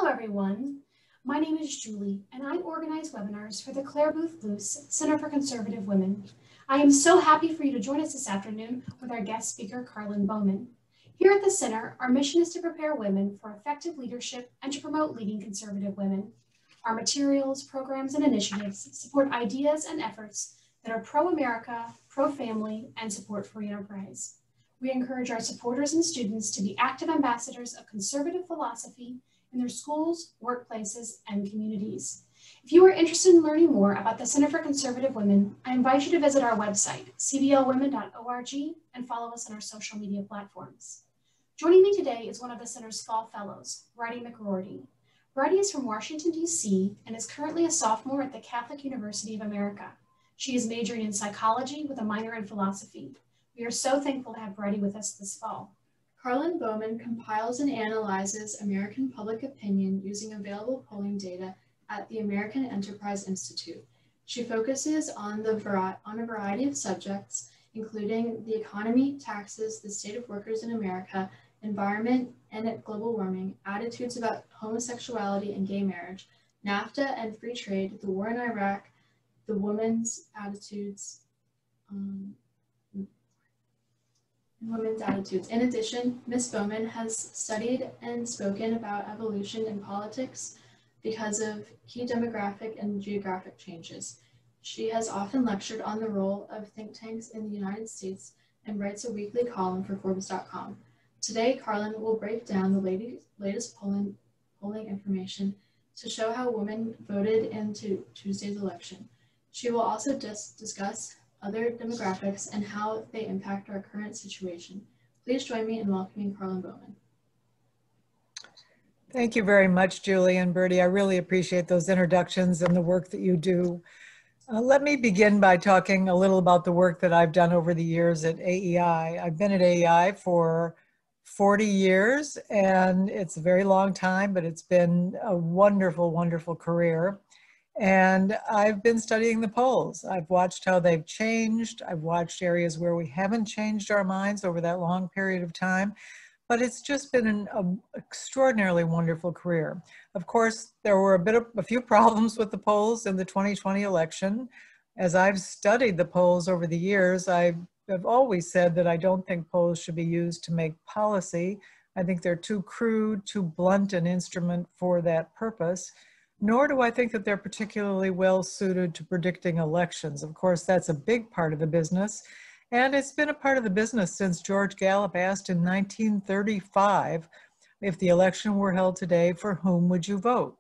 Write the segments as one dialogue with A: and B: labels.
A: Hello everyone, my name is Julie and I organize webinars for the Claire Booth Luce Center for Conservative Women. I am so happy for you to join us this afternoon with our guest speaker, Karlyn Bowman. Here at the center, our mission is to prepare women for effective leadership and to promote leading conservative women. Our materials, programs, and initiatives support ideas and efforts that are pro-America, pro-family, and support free enterprise. We encourage our supporters and students to be active ambassadors of conservative philosophy in their schools, workplaces, and communities. If you are interested in learning more about the Center for Conservative Women, I invite you to visit our website, cblwomen.org, and follow us on our social media platforms. Joining me today is one of the Center's Fall Fellows, Bridie McRoarty. Bridie is from Washington, D.C., and is currently a sophomore at the Catholic University of America. She is majoring in psychology with a minor in philosophy. We are so thankful to have Bridie with us this fall.
B: Karlyn Bowman compiles and analyzes American public opinion using available polling data at the American Enterprise Institute. She focuses on a variety of subjects, including the economy, taxes, the state of workers in America, environment and global warming, attitudes about homosexuality and gay marriage, NAFTA and free trade, the war in Iraq, the women's attitudes, In addition, Ms. Bowman has studied and spoken about evolution in politics because of key demographic and geographic changes. She has often lectured on the role of think tanks in the United States and writes a weekly column for Forbes.com. Today, Karlyn will break down the latest polling information to show how women voted into Tuesday's election. She will also discuss other demographics and how they impact our current situation. Please join me in welcoming Karlyn Bowman.
C: Thank you very much, Julie and Bertie. I really appreciate those introductions and the work that you do. Let me begin by talking a little about the work that I've done over the years at AEI. I've been at AEI for 40 years, and it's a very long time, but it's been a wonderful, wonderful career. And I've been studying the polls. I've watched how they've changed. I've watched areas where we haven't changed our minds over that long period of time. But it's just been an extraordinarily wonderful career. Of course, there were a few problems with the polls in the 2020 election. As I've studied the polls over the years, I've always said that I don't think polls should be used to make policy. I think they're too crude, too blunt an instrument for that purpose. Nor do I think that they're particularly well suited to predicting elections. Of course, that's a big part of the business. And it's been a part of the business since George Gallup asked in 1935, if the election were held today, for whom would you vote?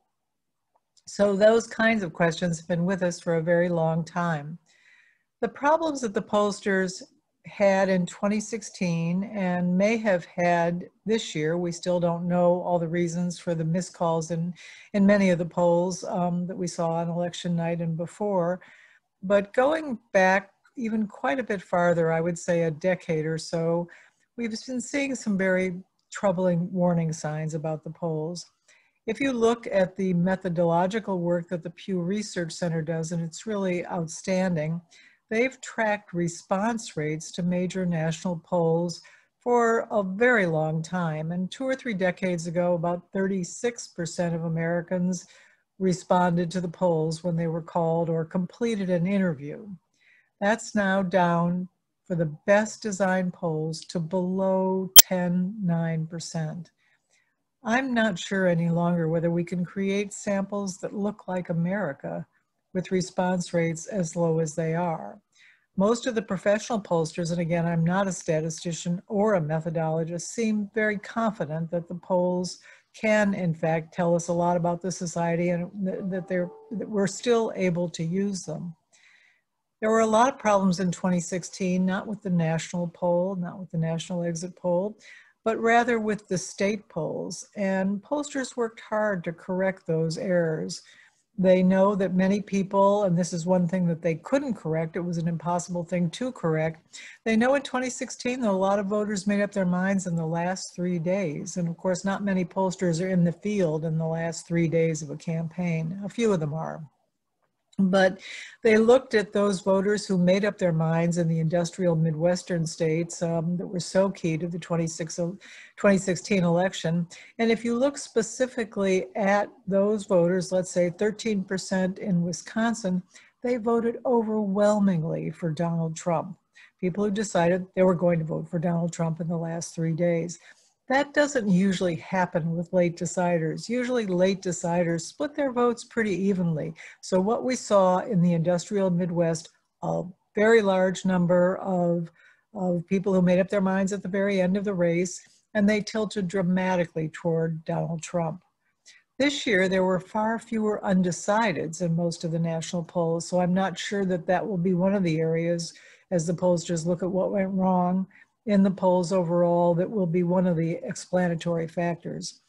C: So those kinds of questions have been with us for a very long time. The problems that the pollsters had in 2016 and may have had this year, we still don't know all the reasons for the miscalls in many of the polls that we saw on election night and before. But going back even quite a bit farther, I would say a decade or so, we've been seeing some very troubling warning signs about the polls. If you look at the methodological work that the Pew Research Center does, and it's really outstanding, they've tracked response rates to major national polls for a very long time. And 2 or 3 decades ago, about 36% of Americans responded to the polls when they were called or completed an interview. That's now down for the best designed polls to below 9%. I'm not sure any longer whether we can create samples that look like America with response rates as low as they are. Most of the professional pollsters, and again, I'm not a statistician or a methodologist, seem very confident that the polls can, in fact, tell us a lot about the society and that we're still able to use them. There were a lot of problems in 2016, not with the national poll, not with the national exit poll, but rather with the state polls. And pollsters worked hard to correct those errors. They know that many people, and this is one thing that they couldn't correct, it was an impossible thing to correct. They know in 2016 that a lot of voters made up their minds in the last 3 days. And of course, not many pollsters are in the field in the last 3 days of a campaign. A few of them are. But they looked at those voters who made up their minds in the industrial Midwestern states that were so key to the 2016 election. And if you look specifically at those voters, let's say 13% in Wisconsin, they voted overwhelmingly for Donald Trump. People who decided they were going to vote for Donald Trump in the last 3 days. That doesn't usually happen with late deciders. Usually late deciders split their votes pretty evenly. So what we saw in the industrial Midwest, a very large number of people who made up their minds at the very end of the race, and they tilted dramatically toward Donald Trump. This year, there were far fewer undecideds in most of the national polls, so I'm not sure that that will be one of the areas, as the pollsters look at what went wrong in the polls overall, that will be one of the explanatory factors.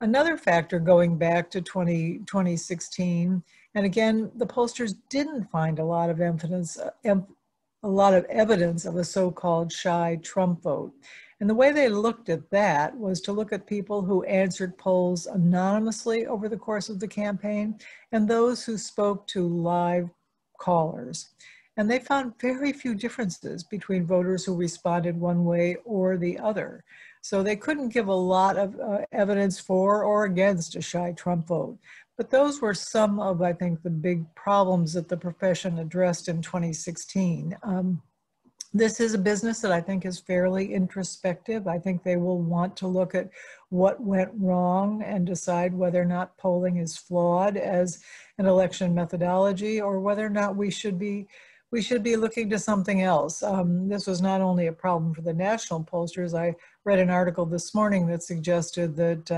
C: Another factor going back to 2016, and again, the pollsters didn't find a lot of evidence of a so-called shy Trump vote. And the way they looked at that was to look at people who answered polls anonymously over the course of the campaign and those who spoke to live callers. And they found very few differences between voters who responded one way or the other. So they couldn't give a lot of evidence for or against a shy Trump vote. But those were some of, I think, the big problems that the profession addressed in 2016. This is a business that I think is fairly introspective. I think they will want to look at what went wrong and decide whether or not polling is flawed as an election methodology, or whether or not we should be looking to something else. This was not only a problem for the national pollsters. I read an article this morning that suggested that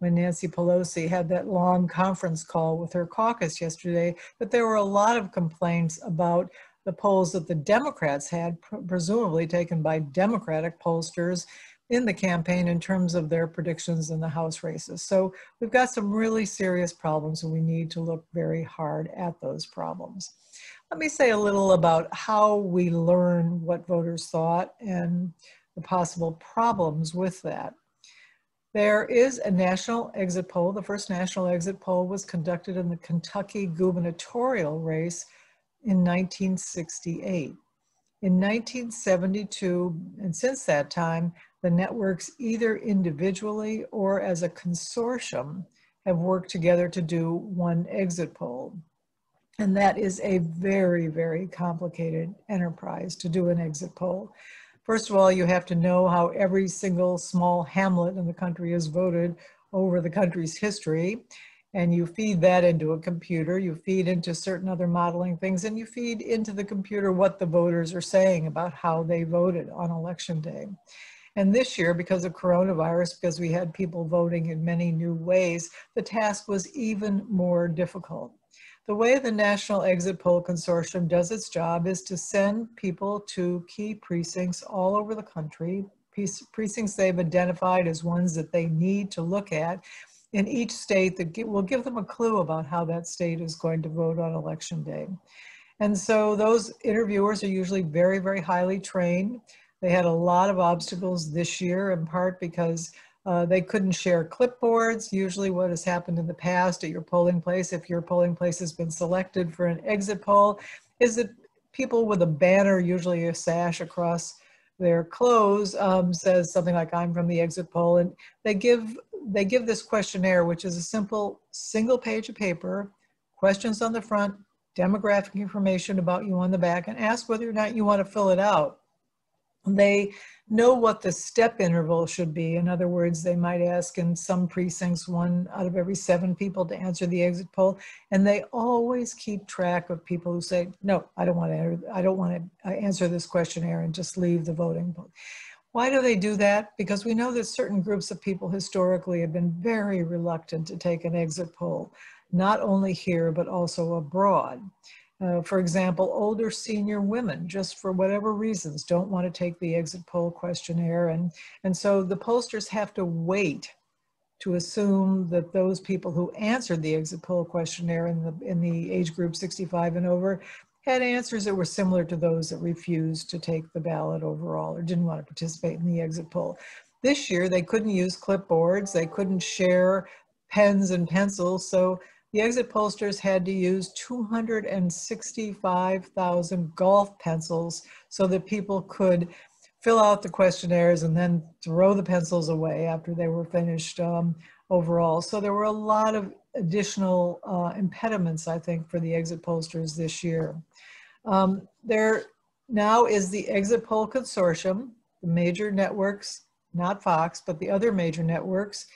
C: when Nancy Pelosi had that long conference call with her caucus yesterday, that there were a lot of complaints about the polls that the Democrats had, presumably taken by Democratic pollsters in the campaign in terms of their predictions in the House races. So we've got some really serious problems, and we need to look very hard at those problems. Let me say a little about how we learn what voters thought and the possible problems with that. There is a national exit poll. The first national exit poll was conducted in the Kentucky gubernatorial race in 1968. In 1972, and since that time, the networks either individually or as a consortium have worked together to do one exit poll. And that is a very, very complicated enterprise to do an exit poll. First of all, you have to know how every single small hamlet in the country has voted over the country's history. And you feed that into a computer, you feed into certain other modeling things, and you feed into the computer what the voters are saying about how they voted on election day. And this year, because of coronavirus, because we had people voting in many new ways, the task was even more difficult. The way the National Exit Poll Consortium does its job is to send people to key precincts all over the country, precincts they've identified as ones that they need to look at in each state that will give them a clue about how that state is going to vote on election day. And so those interviewers are usually very, very highly trained. They had a lot of obstacles this year, in part because they couldn't share clipboards. Usually what has happened in the past at your polling place, if your polling place has been selected for an exit poll, is that people with a banner, usually a sash across their clothes, says something like, "I'm from the exit poll," and they give this questionnaire, which is a simple single page of paper, questions on the front, demographic information about you on the back, and ask whether or not you want to fill it out. They know what the step interval should be. In other words, they might ask in some precincts 1 out of every 7 people to answer the exit poll, and they always keep track of people who say, "No, I don't want to answer this questionnaire," and just leave the voting booth. Why do they do that? Because we know that certain groups of people historically have been very reluctant to take an exit poll, not only here, but also abroad. For example, older senior women, just for whatever reasons, don't want to take the exit poll questionnaire. And so the pollsters have to wait to assume that those people who answered the exit poll questionnaire in the age group 65 and over had answers that were similar to those that refused to take the ballot overall or didn't want to participate in the exit poll. This year, they couldn't use clipboards, they couldn't share pens and pencils, so the exit pollsters had to use 265,000 golf pencils so that people could fill out the questionnaires and then throw the pencils away after they were finished overall. So there were a lot of additional impediments, I think, for the exit pollsters this year. There now is the Exit Poll Consortium, the major networks, not Fox, but the other major networks,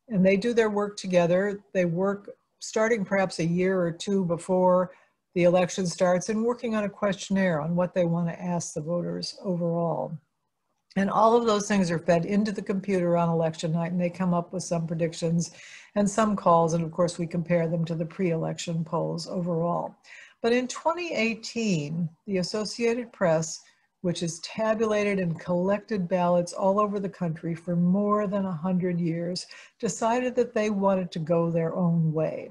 C: and they do their work together. They work starting perhaps a year or two before the election starts and working on a questionnaire on what they want to ask the voters overall. And all of those things are fed into the computer on election night, and they come up with some predictions and some calls, and of course we compare them to the pre-election polls overall. But in 2018, the Associated Press, which has tabulated and collected ballots all over the country for more than 100 years, decided that they wanted to go their own way.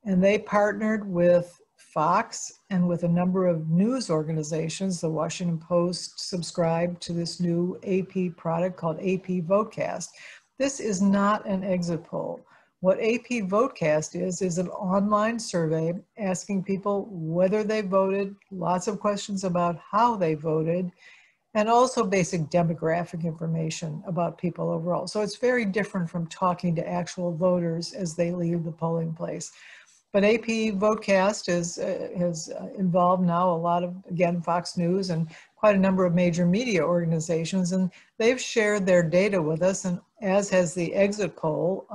C: And they partnered with Fox and with a number of news organizations. The Washington Post subscribed to this new AP product called AP Votecast. This is not an exit poll. What AP Votecast is an online survey asking people whether they voted, lots of questions about how they voted, and also basic demographic information about people overall. So it's very different from talking to actual voters as they leave the polling place. But AP Votecast has involved now a lot of, again, Fox News and quite a number of major media organizations, and they've shared their data with us, and as has the exit poll,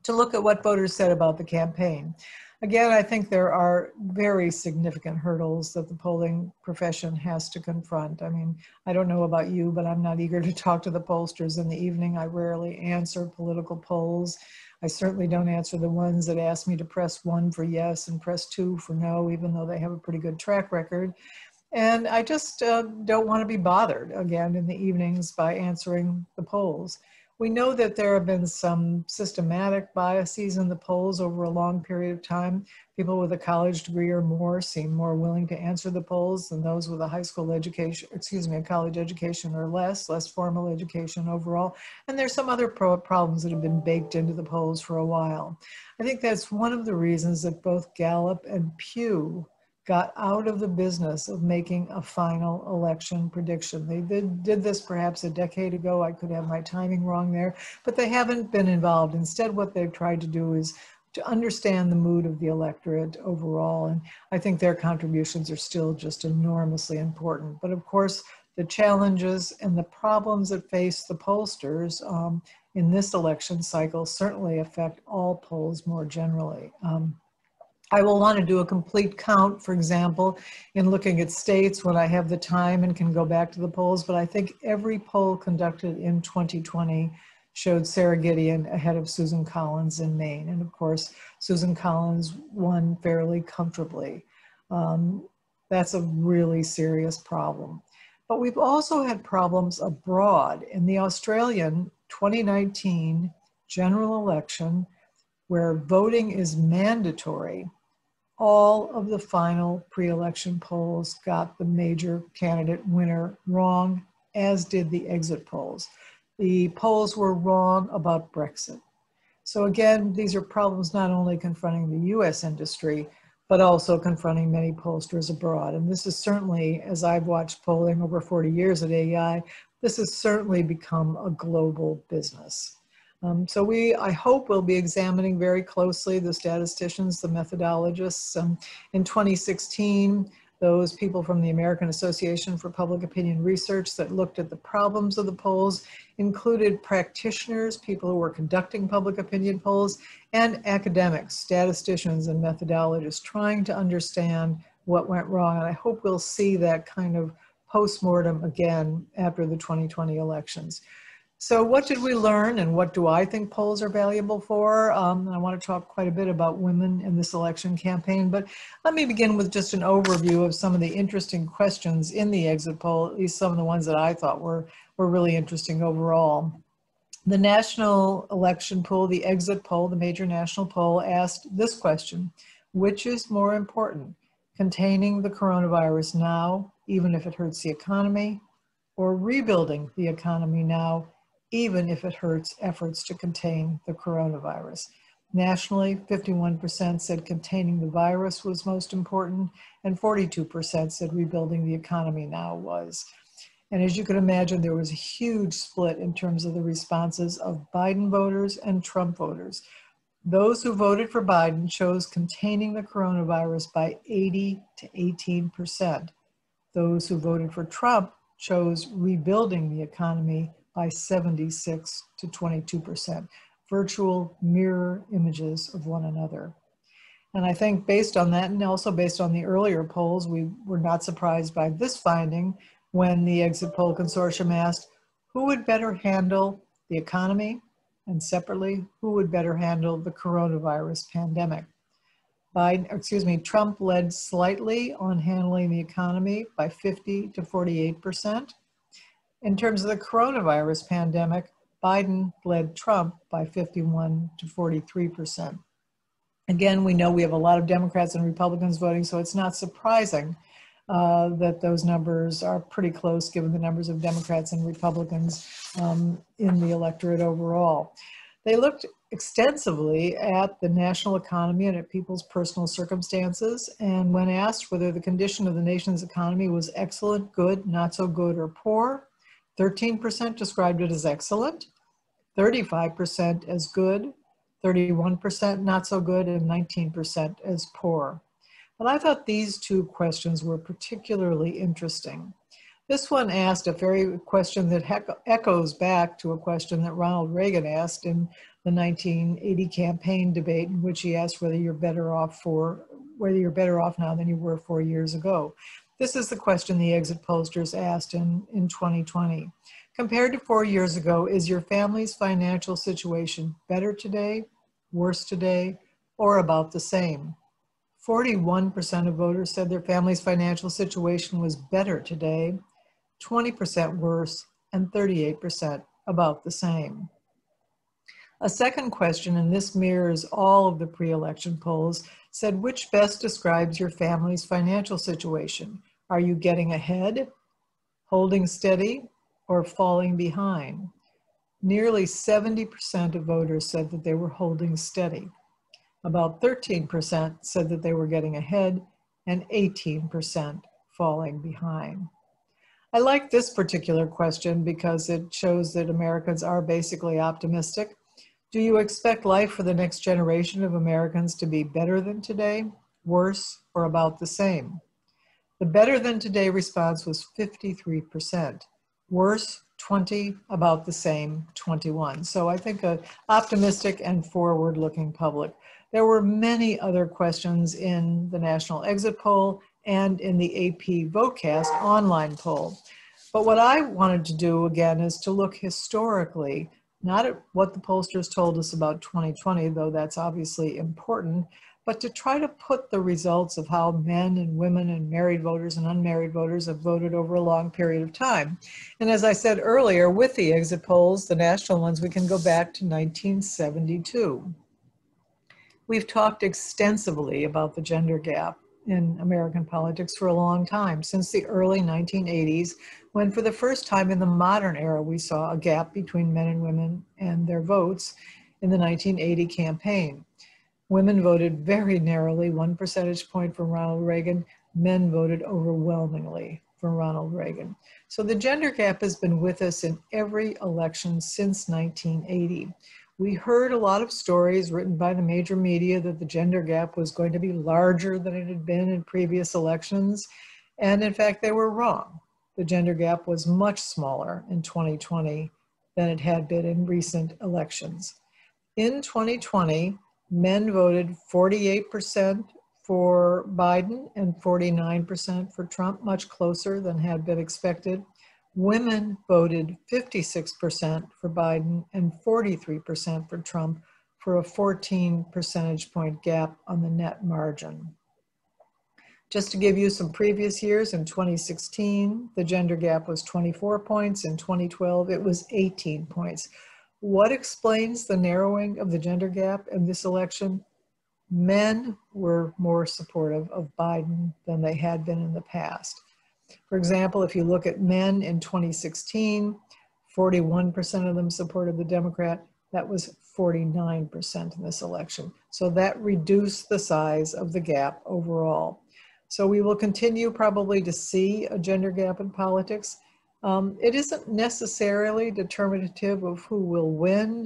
C: to look at what voters said about the campaign. Again, I think there are very significant hurdles that the polling profession has to confront. I mean, I don't know about you, but I'm not eager to talk to the pollsters in the evening. I rarely answer political polls. I certainly don't answer the ones that ask me to press 1 for yes and press 2 for no, even though they have a pretty good track record. And I just don't want to be bothered, again, in the evenings by answering the polls. We know that there have been some systematic biases in the polls over a long period of time. People with a college degree or more seem more willing to answer the polls than those with a high school education, a college education or less formal education overall. And there's some other problems that have been baked into the polls for a while. I think that's one of the reasons that both Gallup and Pew got out of the business of making a final election prediction. They did this perhaps a decade ago. I could have my timing wrong there, but they haven't been involved. Instead, what they've tried to do is to understand the mood of the electorate overall. And I think their contributions are still just enormously important. But of course, the challenges and the problems that face the pollsters in this election cycle certainly affect all polls more generally. I will want to do a complete count, for example, in looking at states when I have the time and can go back to the polls, but I think every poll conducted in 2020 showed Sarah Gideon ahead of Susan Collins in Maine. And of course, Susan Collins won fairly comfortably. That's a really serious problem. But we've also had problems abroad. In the Australian 2019 general election, where voting is mandatory, all of the final pre-election polls got the major candidate winner wrong, as did the exit polls. The polls were wrong about Brexit. So again, these are problems not only confronting the US industry, but also confronting many pollsters abroad. And this is certainly, as I've watched polling over 40 years at AEI, this has certainly become a global business. So I hope we'll be examining very closely the statisticians, the methodologists. In 2016, those people from the American Association for Public Opinion Research that looked at the problems of the polls included practitioners, people who were conducting public opinion polls, and academics, statisticians and methodologists trying to understand what went wrong. And I hope we'll see that kind of postmortem again after the 2020 elections. So what did we learn, and what do I think polls are valuable for? I want to talk quite a bit about women in this election campaign, but let me begin with just an overview of some of the interesting questions in the exit poll, at least some of the ones that I thought were really interesting overall. The national election poll, the exit poll, the major national poll, asked this question: which is more important, containing the coronavirus now, even if it hurts the economy, or rebuilding the economy now, even if it hurts efforts to contain the coronavirus? Nationally, 51% said containing the virus was most important, and 42% said rebuilding the economy now was. And as you can imagine, there was a huge split in terms of the responses of Biden voters and Trump voters. Those who voted for Biden chose containing the coronavirus by 80 to 18%. Those who voted for Trump chose rebuilding the economy by 76 to 22%, virtual mirror images of one another. And I think based on that, and also based on the earlier polls, we were not surprised by this finding when the exit poll consortium asked, who would better handle the economy? And separately, who would better handle the coronavirus pandemic? Trump led slightly on handling the economy by 50 to 48%. In terms of the coronavirus pandemic, Biden led Trump by 51 to 43%. Again, we know we have a lot of Democrats and Republicans voting, so it's not surprising that those numbers are pretty close given the numbers of Democrats and Republicans in the electorate overall. They looked extensively at the national economy and at people's personal circumstances, and when asked whether the condition of the nation's economy was excellent, good, not so good, or poor, 13% described it as excellent, 35% as good, 31% not so good, and 19% as poor. But I thought these two questions were particularly interesting. This one asked a very question that echoes back to a question that Ronald Reagan asked in the 1980 campaign debate, in which he asked whether you're better off now than you were 4 years ago. This is the question the exit pollsters asked in 2020. Compared to 4 years ago, is your family's financial situation better today, worse today, or about the same? 41% of voters said their family's financial situation was better today, 20% worse, and 38% about the same. A second question, and this mirrors all of the pre-election polls, said which best describes your family's financial situation? Are you getting ahead, holding steady, or falling behind? Nearly 70% of voters said that they were holding steady. About 13% said that they were getting ahead, and 18% falling behind. I like this particular question because it shows that Americans are basically optimistic. Do you expect life for the next generation of Americans to be better than today, worse, or about the same? The better than today response was 53%, worse, 20, about the same, 21. So I think an optimistic and forward-looking public. There were many other questions in the National Exit Poll and in the AP Votecast online poll. But what I wanted to do again is to look historically, not at what the pollsters told us about 2020, though that's obviously important, but to try to put the results of how men and women and married voters and unmarried voters have voted over a long period of time. And as I said earlier, with the exit polls, the national ones, we can go back to 1972. We've talked extensively about the gender gap in American politics for a long time, since the early 1980s, when for the first time in the modern era, we saw a gap between men and women and their votes in the 1980 campaign. Women voted very narrowly, 1 percentage point for Ronald Reagan. Men voted overwhelmingly for Ronald Reagan. So the gender gap has been with us in every election since 1980. We heard a lot of stories written by the major media that the gender gap was going to be larger than it had been in previous elections. And in fact, they were wrong. The gender gap was much smaller in 2020 than it had been in recent elections. In 2020, men voted 48% for Biden and 49% for Trump, much closer than had been expected. Women voted 56% for Biden and 43% for Trump, for a 14 percentage point gap on the net margin. Just to give you some previous years, in 2016, the gender gap was 24 points. In 2012, it was 18 points. What explains the narrowing of the gender gap in this election? Men were more supportive of Biden than they had been in the past. For example, if you look at men in 2016, 41% of them supported the Democrat. That was 49% in this election. So that reduced the size of the gap overall. So we will continue probably to see a gender gap in politics. It isn't necessarily determinative of who will win.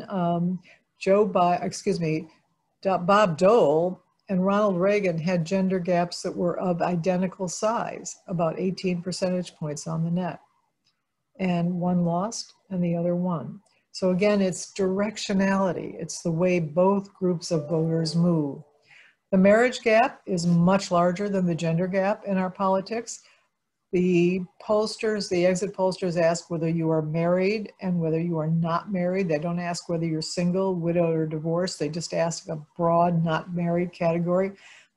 C: Bob Dole and Ronald Reagan had gender gaps that were of identical size, about 18 percentage points on the net. And one lost and the other won. So again, it's directionality. It's the way both groups of voters move. The marriage gap is much larger than the gender gap in our politics. The pollsters, the exit pollsters ask whether you are married and whether you are not married. They don't ask whether you're single, widowed, or divorced. They just ask a broad not married category.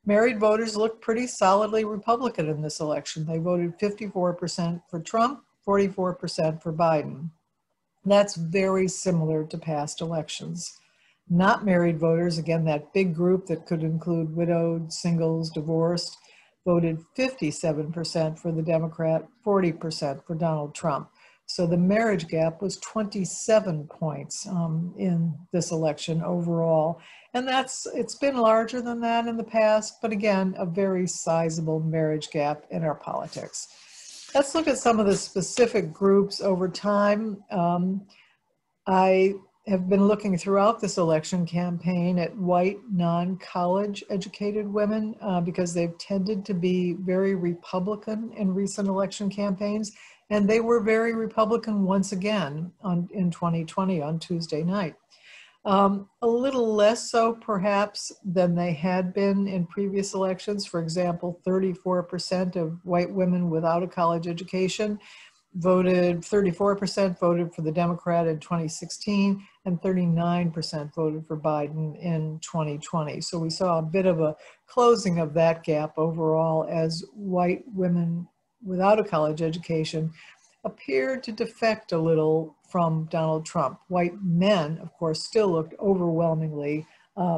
C: Married voters look pretty solidly Republican in this election. They voted 54% for Trump, 44% for Biden. That's very similar to past elections. Not married voters, again, that big group that could include widowed, singles, divorced, voted 57% for the Democrat, 40% for Donald Trump. So the marriage gap was 27 points in this election overall. And it's been larger than that in the past, but again, a very sizable marriage gap in our politics. Let's look at some of the specific groups over time. I have been looking throughout this election campaign at white, non-college educated women because they've tended to be very Republican in recent election campaigns. And they were very Republican once again in 2020 on Tuesday night. A little less so perhaps than they had been in previous elections. For example, 34% of white women without a college education voted, 34% voted for the Democrat in 2016, and 39% voted for Biden in 2020. So we saw a bit of a closing of that gap overall as white women without a college education appeared to defect a little from Donald Trump. White men, of course, still looked overwhelmingly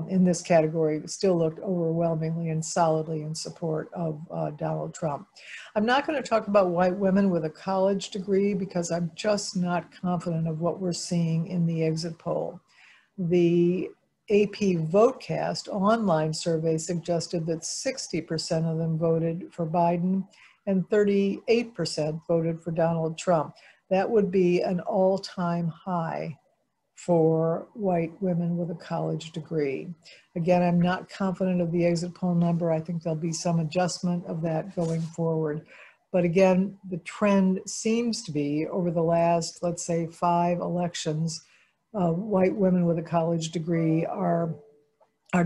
C: in this category, still looked overwhelmingly and solidly in support of Donald Trump. I'm not going to talk about white women with a college degree because I'm just not confident of what we're seeing in the exit poll. The AP Votecast online survey suggested that 60% of them voted for Biden and 38% voted for Donald Trump. That would be an all-time high for white women with a college degree. Again, I'm not confident of the exit poll number. I think there'll be some adjustment of that going forward. But again, the trend seems to be over the last, let's say, 5 elections, white women with a college degree are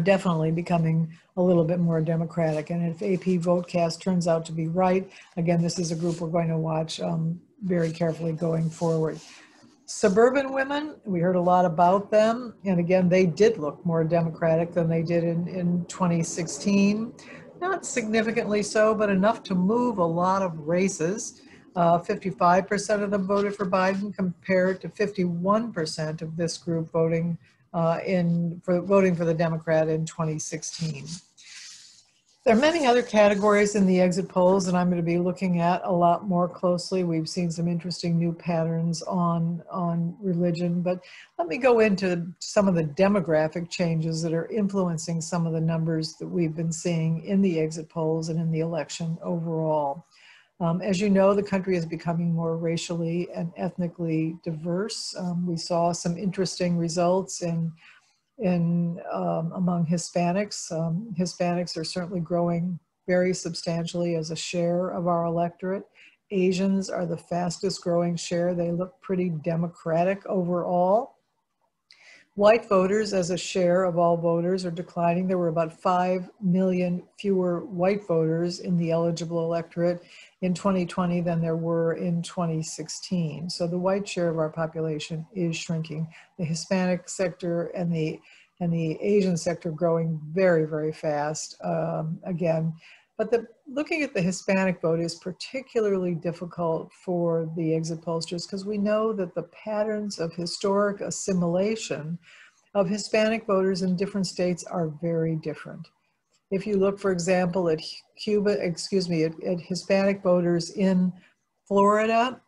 C: definitely becoming a little bit more Democratic. And if AP Votecast turns out to be right, again, this is a group we're going to watch very carefully going forward. Suburban women, we heard a lot about them. And again, they did look more Democratic than they did in 2016. Not significantly so, but enough to move a lot of races. 55% of them voted for Biden compared to 51% of this group voting for the Democrat in 2016. There are many other categories in the exit polls that I'm going to be looking at a lot more closely. We've seen some interesting new patterns on religion, but let me go into some of the demographic changes that are influencing some of the numbers that we've been seeing in the exit polls and in the election overall. As you know, the country is becoming more racially and ethnically diverse. We saw some interesting results among Hispanics. Hispanics are certainly growing very substantially as a share of our electorate. Asians are the fastest growing share. They look pretty Democratic overall. White voters as a share of all voters are declining. There were about 5 million fewer white voters in the eligible electorate in 2020 than there were in 2016. So the white share of our population is shrinking. The Hispanic sector and the Asian sector growing very, very fast again. But looking at the Hispanic vote is particularly difficult for the exit pollsters because we know that the patterns of historic assimilation of Hispanic voters in different states are very different. If you look, for example, at at Hispanic voters in Florida,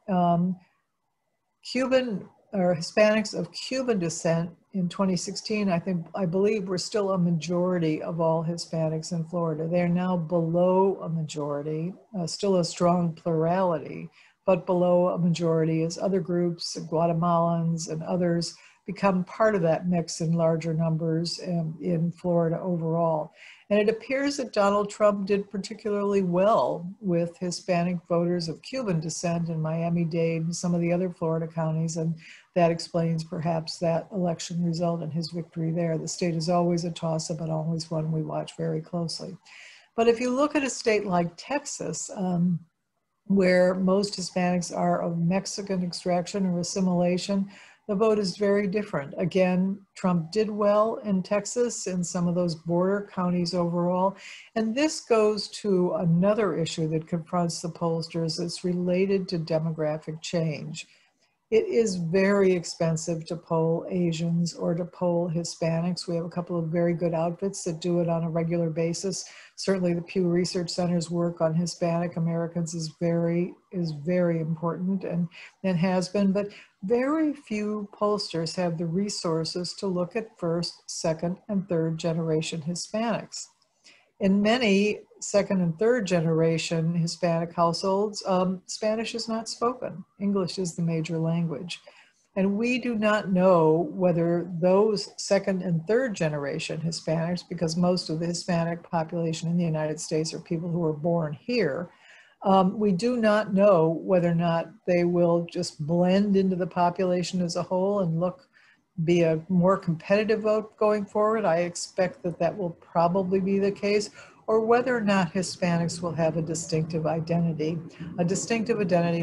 C: Cuban or Hispanics of Cuban descent in 2016, I believe we're still a majority of all Hispanics in Florida. They're now below a majority, still a strong plurality, but below a majority as other groups, Guatemalans and others, become part of that mix in larger numbers in Florida overall. And it appears that Donald Trump did particularly well with Hispanic voters of Cuban descent in Miami-Dade and some of the other Florida counties, and that explains perhaps that election result and his victory there. The state is always a toss-up and always one we watch very closely. But if you look at a state like Texas, where most Hispanics are of Mexican extraction or assimilation, the vote is very different. Again, Trump did well in Texas in some of those border counties overall. And this goes to another issue that confronts the pollsters that's related to demographic change. It is very expensive to poll Asians or to poll Hispanics. We have a couple of very good outfits that do it on a regular basis. Certainly the Pew Research Center's work on Hispanic Americans is very important and has been, but very few pollsters have the resources to look at first, second, and third generation Hispanics. In many second and third generation Hispanic households, Spanish is not spoken. English is the major language. And we do not know whether those second and third generation Hispanics, because most of the Hispanic population in the United States are people who were born here, we do not know whether or not they will just blend into the population as a whole and be a more competitive vote going forward. I expect that will probably be the case, or whether or not Hispanics will have a distinctive identity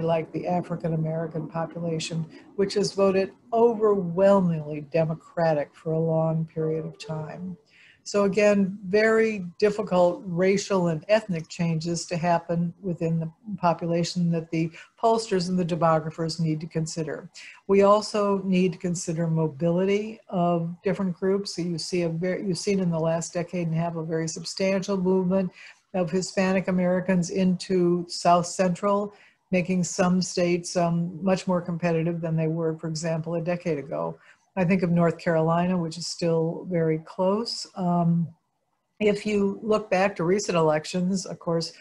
C: like the African American population, which has voted overwhelmingly Democratic for a long period of time. So again, very difficult racial and ethnic changes to happen within the population that the pollsters and the demographers need to consider. We also need to consider mobility of different groups. So you've seen in the last decade and a half a very substantial movement of Hispanic Americans into South Central, making some states much more competitive than they were, for example, a decade ago. I think of North Carolina, which is still very close. If you look back to recent elections, of course,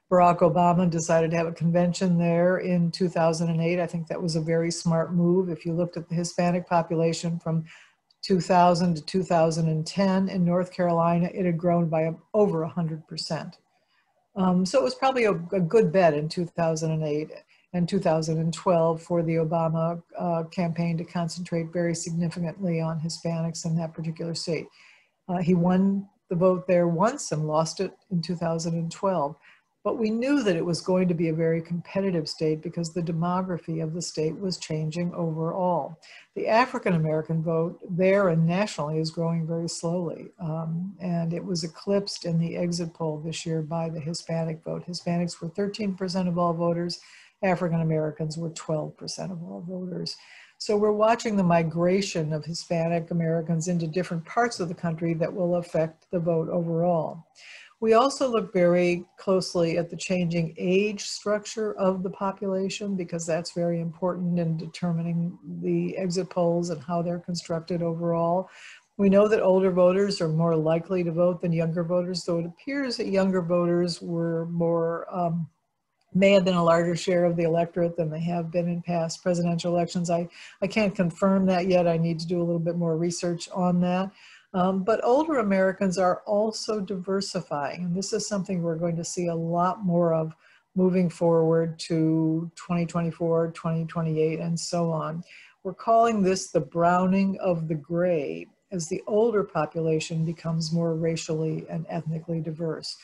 C: Barack Obama decided to have a convention there in 2008. I think that was a very smart move. If you looked at the Hispanic population from 2000 to 2010 in North Carolina, it had grown by over 100%. So it was probably a good bet in 2008 and 2012 for the Obama campaign to concentrate very significantly on Hispanics in that particular state. He won the vote there once and lost it in 2012. But we knew that it was going to be a very competitive state because the demography of the state was changing overall. The African American vote there and nationally is growing very slowly. And it was eclipsed in the exit poll this year by the Hispanic vote. Hispanics were 13% of all voters. African Americans were 12% of all voters. So we're watching the migration of Hispanic Americans into different parts of the country that will affect the vote overall. We also look very closely at the changing age structure of the population because that's very important in determining the exit polls and how they're constructed overall. We know that older voters are more likely to vote than younger voters, though it appears that younger voters were may have been a larger share of the electorate than they have been in past presidential elections. I can't confirm that yet. I need to do a little bit more research on that. But older Americans are also diversifying, and this is something we're going to see a lot more of moving forward to 2024, 2028, and so on. We're calling this the browning of the gray as the older population becomes more racially and ethnically diverse.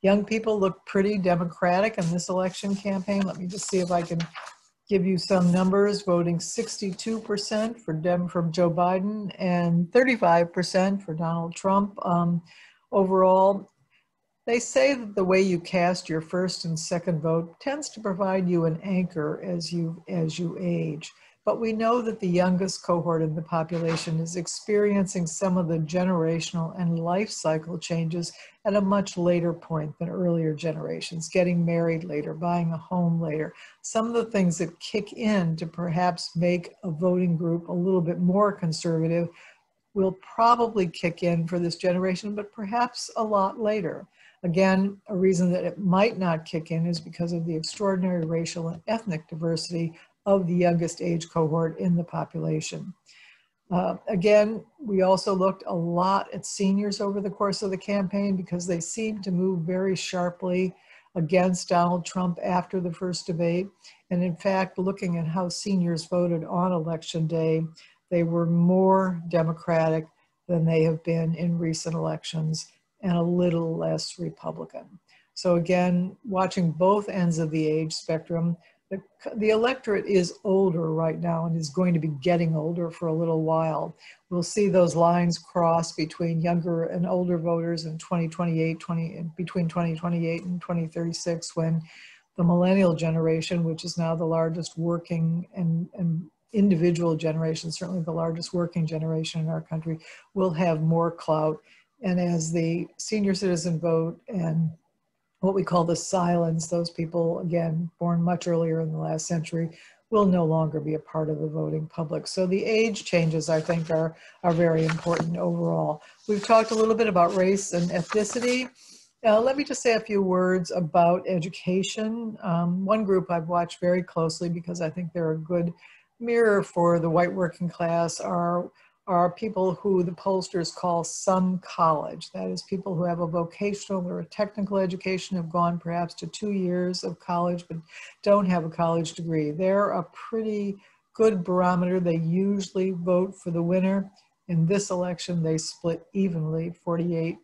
C: Young people look pretty Democratic in this election campaign. Let me just see if I can give you some numbers, voting 62% from Joe Biden and 35% for Donald Trump. Overall, they say that the way you cast your first and second vote tends to provide you an anchor as you age. but we know that the youngest cohort in the population is experiencing some of the generational and life cycle changes at a much later point than earlier generations, getting married later, buying a home later. Some of the things that kick in to perhaps make a voting group a little bit more conservative will probably kick in for this generation, but perhaps a lot later. Again, a reason that it might not kick in is because of the extraordinary racial and ethnic diversity of the youngest age cohort in the population. Again, we also looked a lot at seniors over the course of the campaign because they seemed to move very sharply against Donald Trump after the first debate. And in fact, looking at how seniors voted on election day, they were more Democratic than they have been in recent elections and a little less Republican. So again, watching both ends of the age spectrum, the electorate is older right now and is going to be getting older for a little while. We'll see those lines cross between younger and older voters in 2028, between 2028 and 2036, when the millennial generation, which is now the largest working and individual generation, certainly the largest working generation in our country, will have more clout. And as the senior citizen vote and what we call the silence, those people, again, born much earlier in the last century, will no longer be a part of the voting public. So the age changes, I think, are very important overall. We've talked a little bit about race and ethnicity. Let me just say a few words about education. One group I've watched very closely because I think they're a good mirror for the white working class are people who the pollsters call some college. That is, people who have a vocational or a technical education, have gone perhaps to 2 years of college, but don't have a college degree. They're a pretty good barometer. They usually vote for the winner. In this election, they split evenly, 48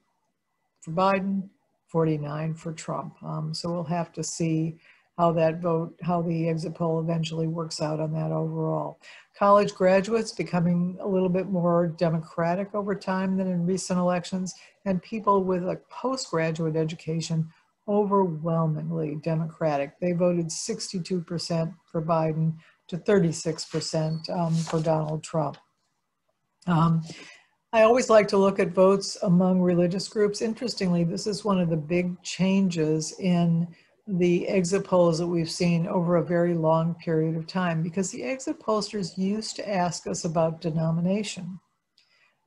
C: for Biden, 49 for Trump. So we'll have to see how that vote, how the exit poll eventually works out on that overall. College graduates becoming a little bit more Democratic over time than in recent elections, and people with a postgraduate education overwhelmingly Democratic. They voted 62% for Biden to 36% for Donald Trump. I always like to look at votes among religious groups. Interestingly, this is one of the big changes in the exit polls that we've seen over a very long period of time, because the exit pollsters used to ask us about denomination.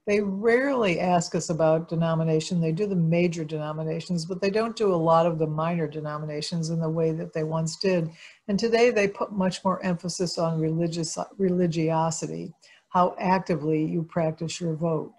C: They rarely ask us about denomination. They do the major denominations, but they don't do a lot of the minor denominations in the way that they once did. And today they put much more emphasis on religiosity, how actively you practice your vote,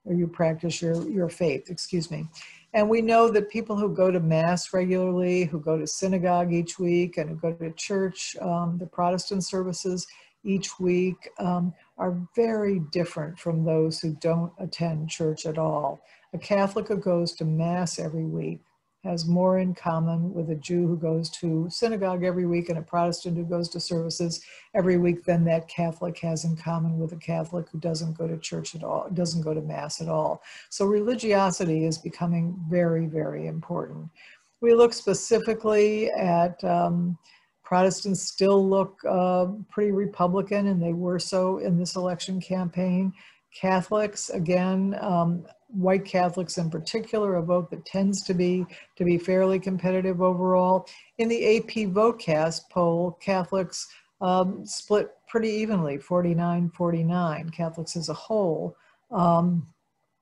C: or you practice your faith, excuse me. And we know that people who go to Mass regularly, who go to synagogue each week, and who go to church, the Protestant services each week, are very different from those who don't attend church at all. A Catholic who goes to Mass every week has more in common with a Jew who goes to synagogue every week and a Protestant who goes to services every week than that Catholic has in common with a Catholic who doesn't go to church at all, doesn't go to Mass at all. So religiosity is becoming very, very important. We look specifically at Protestants still look pretty Republican, and they were so in this election campaign. Catholics, again, white Catholics in particular, a vote that tends to be fairly competitive overall. In the AP VoteCast poll, Catholics split pretty evenly, 49-49, Catholics as a whole.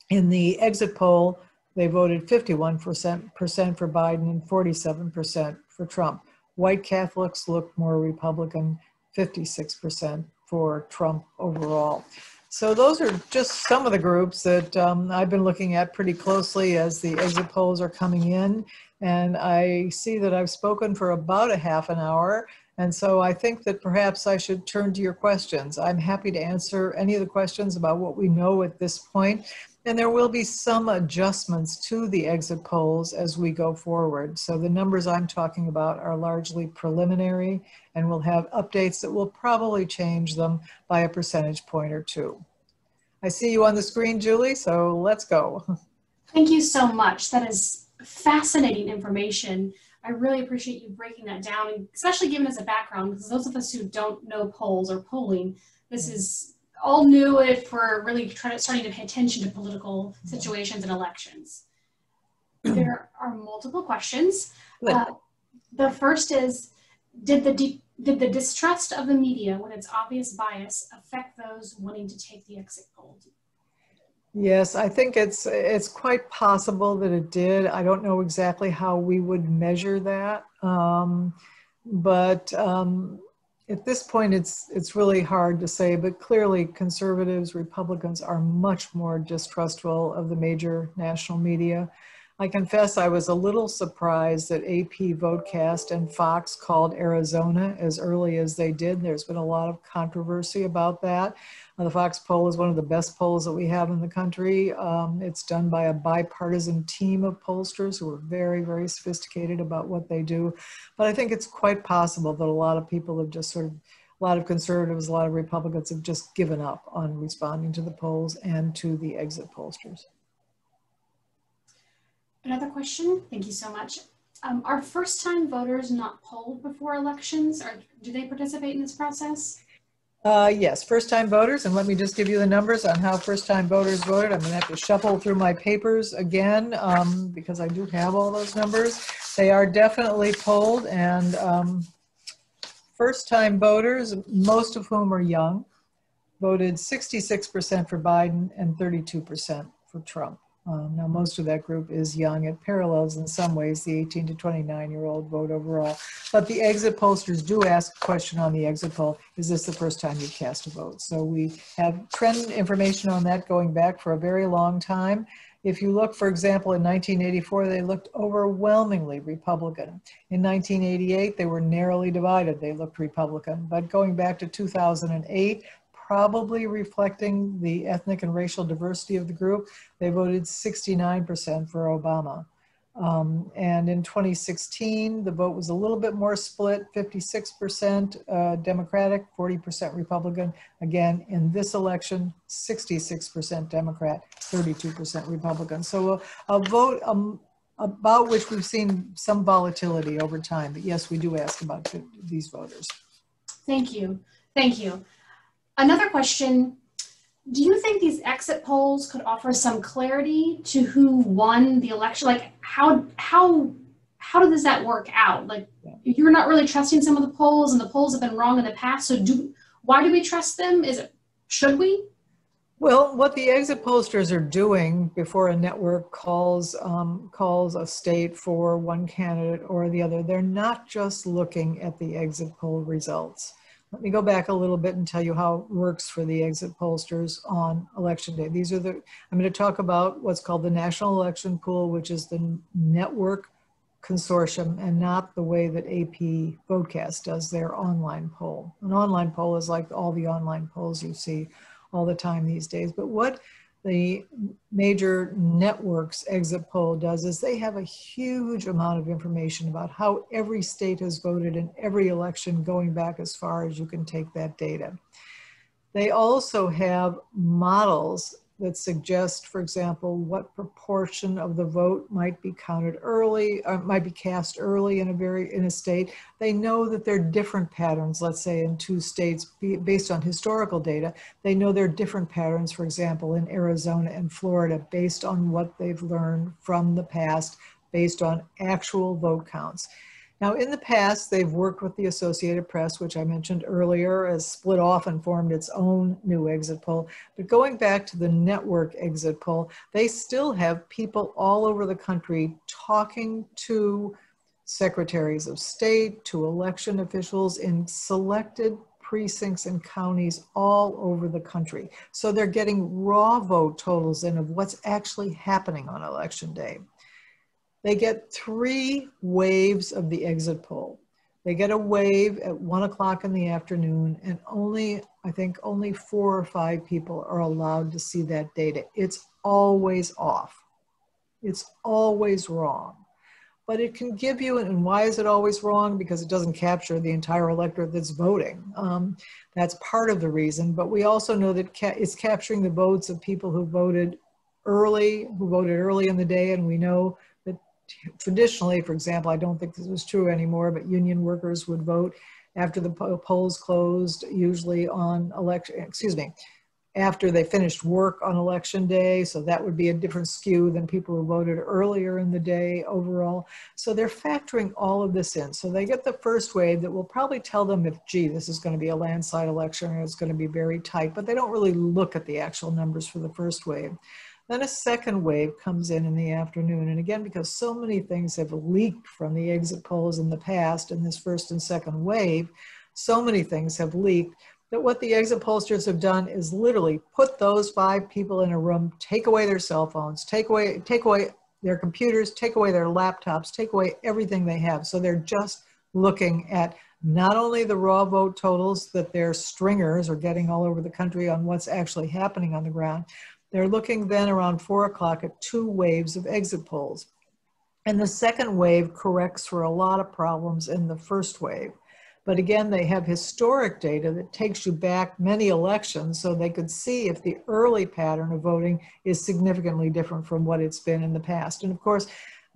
C: In the exit poll, they voted 51% for Biden and 47% for Trump. White Catholics looked more Republican, 56% for Trump overall. So those are just some of the groups that I've been looking at pretty closely as the exit polls are coming in. And I see that I've spoken for about a half an hour. And so I think that perhaps I should turn to your questions. I'm happy to answer any of the questions about what we know at this point. And there will be some adjustments to the exit polls as we go forward. So the numbers I'm talking about are largely preliminary, and we'll have updates that will probably change them by a percentage point or two. I see you on the screen, Julie, so let's go.
A: Thank you so much. That is fascinating information. I really appreciate you breaking that down, and especially giving us a background, because those of us who don't know polls or polling, this is all new if we're really starting to pay attention to political situations and elections. There are multiple questions. The first is, did the distrust of the media with its obvious bias affect those wanting to take the exit poll?
C: Yes, I think it's quite possible that it did. I don't know exactly how we would measure that, but at this point, it's really hard to say. But clearly, conservatives, Republicans are much more distrustful of the major national media. I confess I was a little surprised that AP Votecast and Fox called Arizona as early as they did. There's been a lot of controversy about that. The Fox poll is one of the best polls that we have in the country. It's done by a bipartisan team of pollsters who are very, very sophisticated about what they do. But I think it's quite possible that a lot of people have just a lot of conservatives, a lot of Republicans have just given up on responding to the polls and to the exit pollsters.
A: Another question, thank you so much. Are first-time voters not polled before elections, or do they participate in this process?
C: Yes, first-time voters, and let me just give you the numbers on how first-time voters voted. I'm going to have to shuffle through my papers again because I do have all those numbers. They are definitely polled, and first-time voters, most of whom are young, voted 66% for Biden and 32% for Trump. Now, most of that group is young. It parallels in some ways the 18 to 29-year-old vote overall. But the exit pollsters do ask a question on the exit poll, is this the first time you've cast a vote? So we have trend information on that going back for a very long time. If you look, for example, in 1984, they looked overwhelmingly Republican. In 1988, they were narrowly divided. They looked Republican. But going back to 2008, probably reflecting the ethnic and racial diversity of the group, they voted 69% for Obama. And in 2016, the vote was a little bit more split, 56% Democratic, 40% Republican. Again, in this election, 66% Democrat, 32% Republican. So a vote about which we've seen some volatility over time. But yes, we do ask about these voters.
A: Thank you. Thank you. Another question, do you think these exit polls could offer some clarity to who won the election? Like how does that work out? Like you're not really trusting some of the polls and the polls have been wrong in the past. So why do we trust them? Should we?
C: Well, what the exit pollsters are doing before a network calls a state for one candidate or the other, they're not just looking at the exit poll results. Let me go back a little bit and tell you how it works for the exit pollsters on election day. I'm going to talk about what's called the National Election Pool, which is the network consortium and not the way that AP Votecast does their online poll. An online poll is like all the online polls you see all the time these days. But what the major networks exit poll does is they have a huge amount of information about how every state has voted in every election going back as far as you can take that data. They also have models that suggest, for example, what proportion of the vote might be counted early, or might be cast early in a state. They know that there are different patterns, let's say in two states, based on historical data. They know there are different patterns, for example, in Arizona and Florida, based on what they've learned from the past, based on actual vote counts. Now, in the past, they've worked with the Associated Press, which I mentioned earlier, has split off and formed its own new exit poll. But going back to the network exit poll, they still have people all over the country talking to secretaries of state, to election officials in selected precincts and counties all over the country. So they're getting raw vote totals in of what's actually happening on election day. They get 3 waves of the exit poll. They get a wave at 1 o'clock in the afternoon, and I think only 4 or 5 people are allowed to see that data. It's always off. It's always wrong. But it can give you, and why is it always wrong? Because it doesn't capture the entire electorate that's voting. That's part of the reason, but we also know that it's capturing the votes of people who voted early in the day, and we know that traditionally, for example, I don't think this was true anymore, but union workers would vote after the polls closed, usually on after they finished work on election day. So that would be a different skew than people who voted earlier in the day overall. So they're factoring all of this in. So they get the first wave that will probably tell them if, gee, this is going to be a landslide election and it's going to be very tight, but they don't really look at the actual numbers for the first wave. Then a second wave comes in the afternoon. And again, because so many things have leaked from the exit polls in the past in this first and second wave, so many things have leaked that what the exit pollsters have done is literally put those 5 people in a room, take away their cell phones, take away their computers, take away their laptops, take away everything they have. So they're just looking at not only the raw vote totals that their stringers are getting all over the country on what's actually happening on the ground. They're looking then around 4 o'clock at 2 waves of exit polls. And the second wave corrects for a lot of problems in the first wave. But again, they have historic data that takes you back many elections so they could see if the early pattern of voting is significantly different from what it's been in the past. And of course,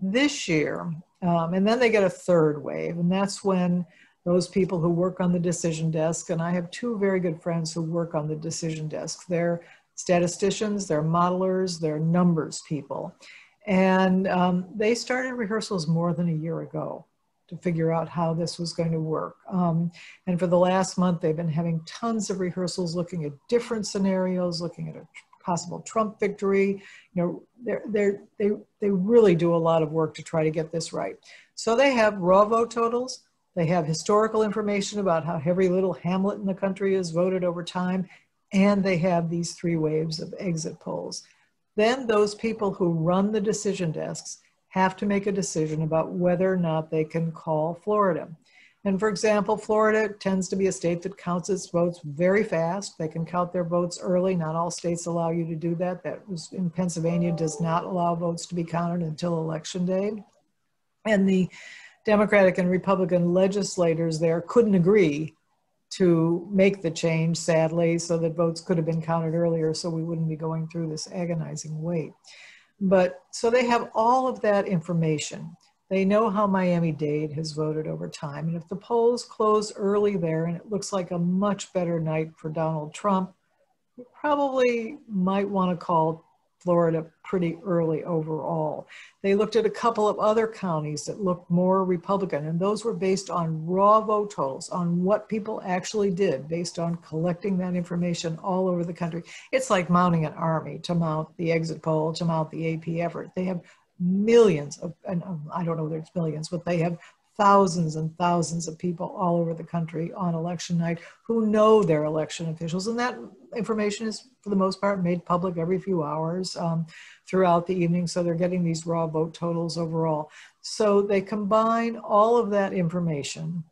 C: this year, and then they get a third wave, and that's when those people who work on the decision desk, and I have 2 very good friends who work on the decision desk. They're statisticians, they're modelers, they're numbers people. And they started rehearsals more than a year ago to figure out how this was going to work. And for the last month, they've been having tons of rehearsals, looking at different scenarios, looking at a possible Trump victory. You know, they really do a lot of work to try to get this right. So they have raw vote totals. They have historical information about how every little hamlet in the country is voted over time. And they have these 3 waves of exit polls. Then those people who run the decision desks have to make a decision about whether or not they can call Florida. And for example, Florida tends to be a state that counts its votes very fast. They can count their votes early. Not all states allow you to do that. That was in Pennsylvania, does not allow votes to be counted until election day. And the Democratic and Republican legislators there couldn't agree to make the change, sadly, so that votes could have been counted earlier so we wouldn't be going through this agonizing wait. But so they have all of that information. They know how Miami-Dade has voted over time. And if the polls close early there and it looks like a much better night for Donald Trump, you probably might want to call Florida pretty early overall. They looked at a couple of other counties that looked more Republican, and those were based on raw vote totals, on what people actually did, based on collecting that information all over the country. It's like mounting an army to mount the exit poll, to mount the AP effort. They have millions of, and I don't know if there's millions, but they have thousands and thousands of people all over the country on election night who know their election officials. And that information is, for the most part, made public every few hours throughout the evening. So they're getting these raw vote totals overall. So they combine all of that information,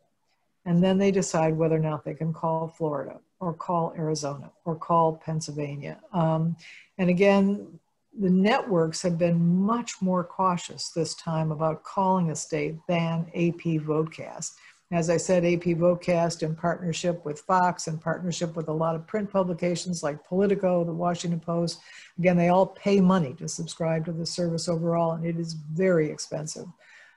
C: and then they decide whether or not they can call Florida or call Arizona or call Pennsylvania. And again, the networks have been much more cautious this time about calling a state than AP Votecast. As I said, AP Votecast, in partnership with Fox, in partnership with a lot of print publications like Politico, the Washington Post, again, they all pay money to subscribe to the service overall, and it is very expensive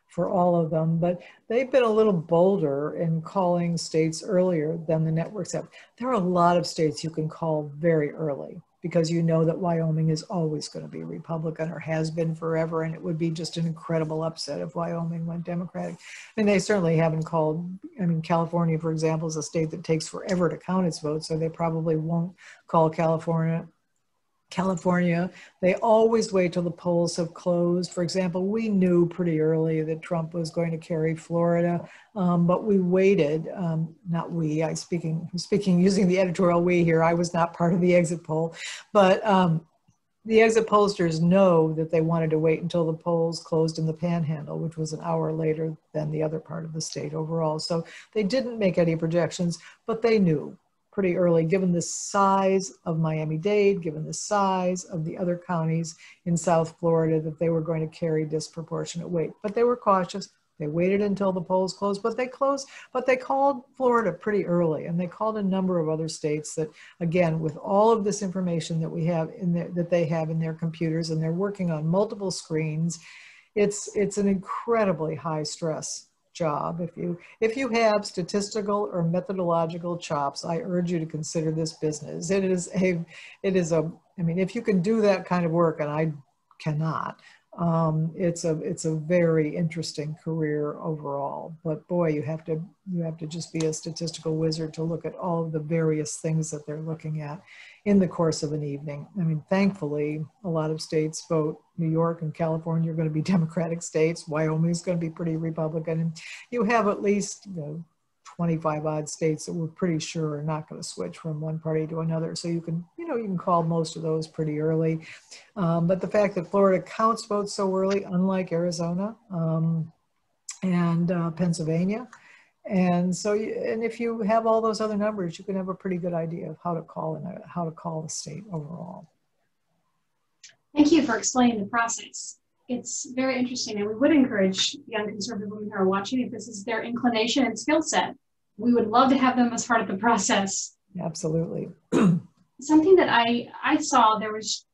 C: for all of them. But they've been a little bolder in calling states earlier than the networks have. There are a lot of states you can call very early, because you know that Wyoming is always going to be Republican, or has been forever, and it would be just an incredible upset if Wyoming went Democratic. And they certainly haven't called, I mean, California, for example, is a state that takes forever to count its votes, so they probably won't call California. They always wait till the polls have closed. For example, we knew pretty early that Trump was going to carry Florida, but we waited, not we, I'm speaking using the editorial we here, I was not part of the exit poll, but the exit pollsters know that they wanted to wait until the polls closed in the Panhandle, which was an hour later than the other part of the state overall. So they didn't make any projections, but they knew pretty early, given the size of Miami-Dade, given the size of the other counties in South Florida, that they were going to carry disproportionate weight. But they were cautious. They waited until the polls closed, but they called Florida pretty early, and they called a number of other states that, again, with all of this information that we have in there, that they have in their computers, and they're working on multiple screens. it's an incredibly high stress job. If you have statistical or methodological chops, I urge you to consider this business. It is a, I mean, if you can do that kind of work, and I cannot, it's a very interesting career overall. But boy, you have to just be a statistical wizard to look at all of the various things that they're looking at in the course of an evening. I mean, thankfully, a lot of states vote. New York and California are going to be Democratic states. Wyoming is going to be pretty Republican. And you have at least 25 odd states that we're pretty sure are not going to switch from one party to another. So you can call most of those pretty early. But the fact that Florida counts votes so early, unlike Arizona and Pennsylvania. And so, and if you have all those other numbers, you can have a pretty good idea of how to call the state overall.
A: Thank you for explaining the process. It's very interesting, and we would encourage young conservative women who are watching, if this is their inclination and skill set, we would love to have them as part of the process.
C: Absolutely.
A: Something that I saw, there was,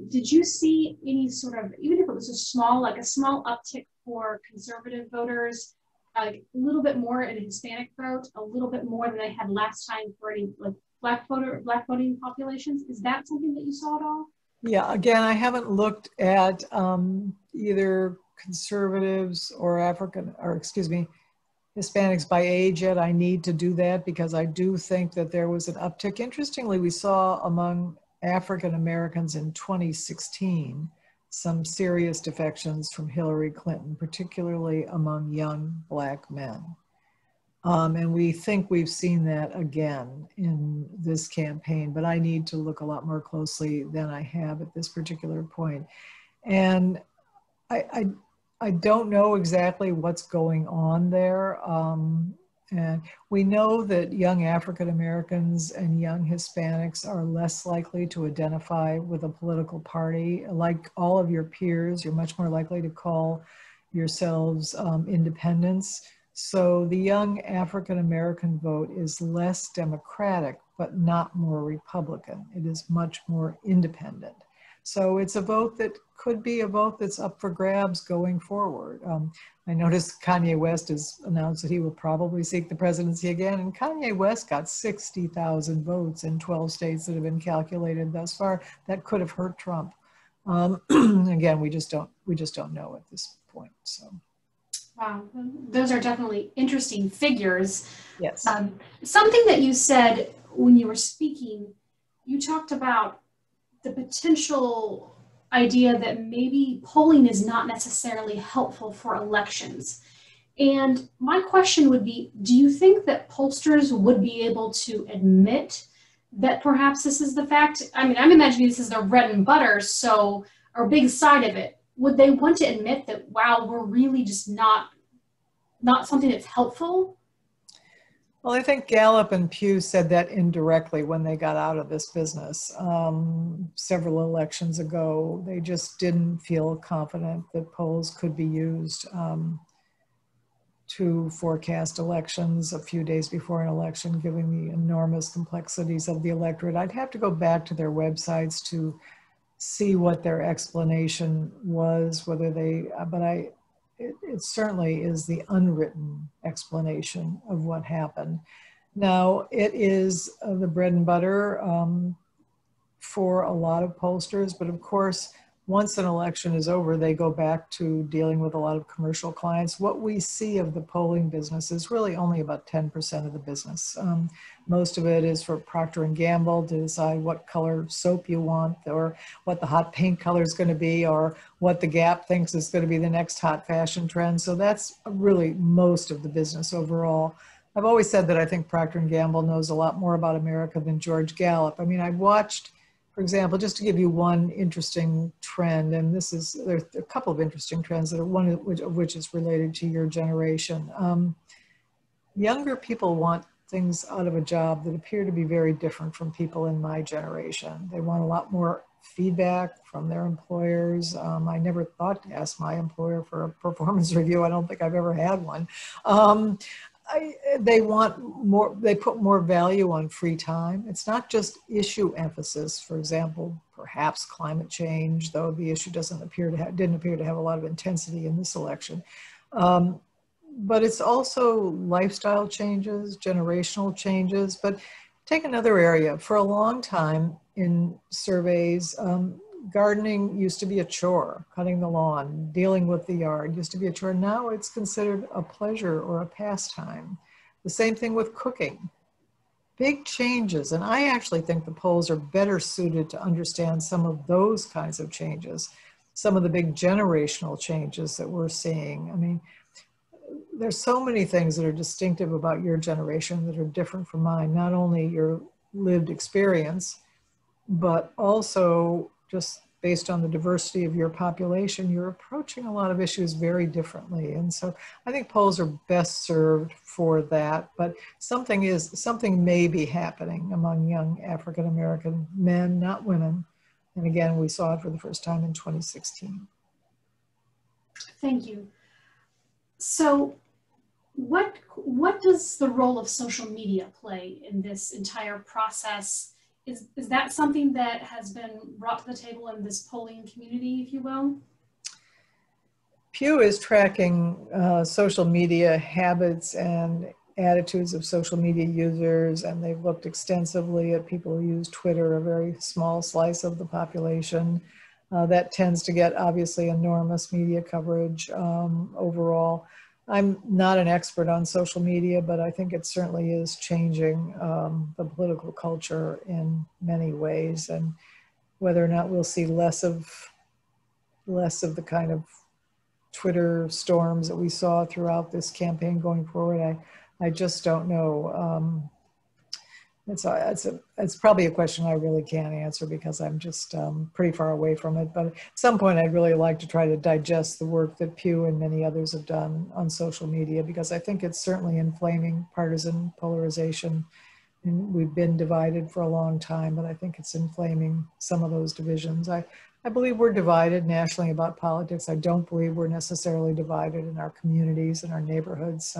A: did you see any sort of, even if it was a small uptick for conservative voters, like a little bit more in Hispanic vote, a little bit more than they had last time for any like black voting populations? Is that something that you saw at all?
C: Yeah, again, I haven't looked at either conservatives or Hispanics by age yet. I need to do that because I do think that there was an uptick. Interestingly, we saw among African Americans in 2016 some serious defections from Hillary Clinton, particularly among young Black men. And we think we've seen that again in this campaign, but I need to look a lot more closely than I have at this particular point. And I don't know exactly what's going on there. And we know that young African Americans and young Hispanics are less likely to identify with a political party. Like all of your peers, you're much more likely to call yourselves independents. So the young African American vote is less Democratic, but not more Republican. It is much more independent. So it's a vote that could be a vote that's up for grabs going forward. I noticed Kanye West has announced that he will probably seek the presidency again, and Kanye West got 60,000 votes in 12 states that have been calculated thus far. That could have hurt Trump. Again, we just don't know at this point. So.
A: Wow, those are definitely interesting figures.
C: Yes.
A: Something that you said when you were speaking, you talked about the potential idea that maybe polling is not necessarily helpful for elections. And my question would be, do you think that pollsters would be able to admit that perhaps this is the fact? I mean, I'm imagining this is their bread and butter, so, or big side of it. Would they want to admit that, wow, we're really just not something that's helpful?
C: Well, I think Gallup and Pew said that indirectly when they got out of this business several elections ago. They just didn't feel confident that polls could be used to forecast elections a few days before an election, given the enormous complexities of the electorate. I'd have to go back to their websites to see what their explanation was, whether they, but it certainly is the unwritten explanation of what happened. Now, it is the bread and butter for a lot of pollsters, but of course, once an election is over, they go back to dealing with a lot of commercial clients. What we see of the polling business is really only about 10% of the business. Most of it is for Procter & Gamble to decide what color soap you want, or what the hot paint color is going to be, or what the Gap thinks is going to be the next hot fashion trend. So that's really most of the business overall. I've always said that I think Procter & Gamble knows a lot more about America than George Gallup. I mean, I've watched, for example, just to give you one interesting trend, and there's a couple of interesting trends that are one of which is related to your generation. Younger people want things out of a job that appear to be very different from people in my generation. They want a lot more feedback from their employers. I never thought to ask my employer for a performance review. I don't think I've ever had one. they want more, they put more value on free time. It's not just issue emphasis, for example, perhaps climate change, though the issue didn't appear to have a lot of intensity in this election. But it's also lifestyle changes, generational changes. But take another area. For a long time in surveys, gardening used to be a chore, cutting the lawn, dealing with the yard used to be a chore. Now it's considered a pleasure or a pastime. The same thing with cooking. Big changes, and I actually think the polls are better suited to understand some of those kinds of changes, some of the big generational changes that we're seeing. I mean, there's so many things that are distinctive about your generation that are different from mine, not only your lived experience, but also just based on the diversity of your population, you're approaching a lot of issues very differently. And so I think polls are best served for that, but something may be happening among young African-American men, not women. And again, we saw it for the first time in 2016.
A: Thank you. So what does the role of social media play in this entire process? Is that something that has been brought to the table in this polling community, if you will?
C: Pew is tracking social media habits and attitudes of social media users, and they've looked extensively at people who use Twitter, a very small slice of the population. That tends to get obviously enormous media coverage overall. I'm not an expert on social media, but I think it certainly is changing the political culture in many ways. And whether or not we'll see less of the kind of Twitter storms that we saw throughout this campaign going forward, I just don't know. It's probably a question I really can't answer because I'm just pretty far away from it. But at some point, I'd really like to try to digest the work that Pew and many others have done on social media, because I think it's certainly inflaming partisan polarization. And we've been divided for a long time, but I think it's inflaming some of those divisions. I believe we're divided nationally about politics. I don't believe we're necessarily divided in our communities and our neighborhoods.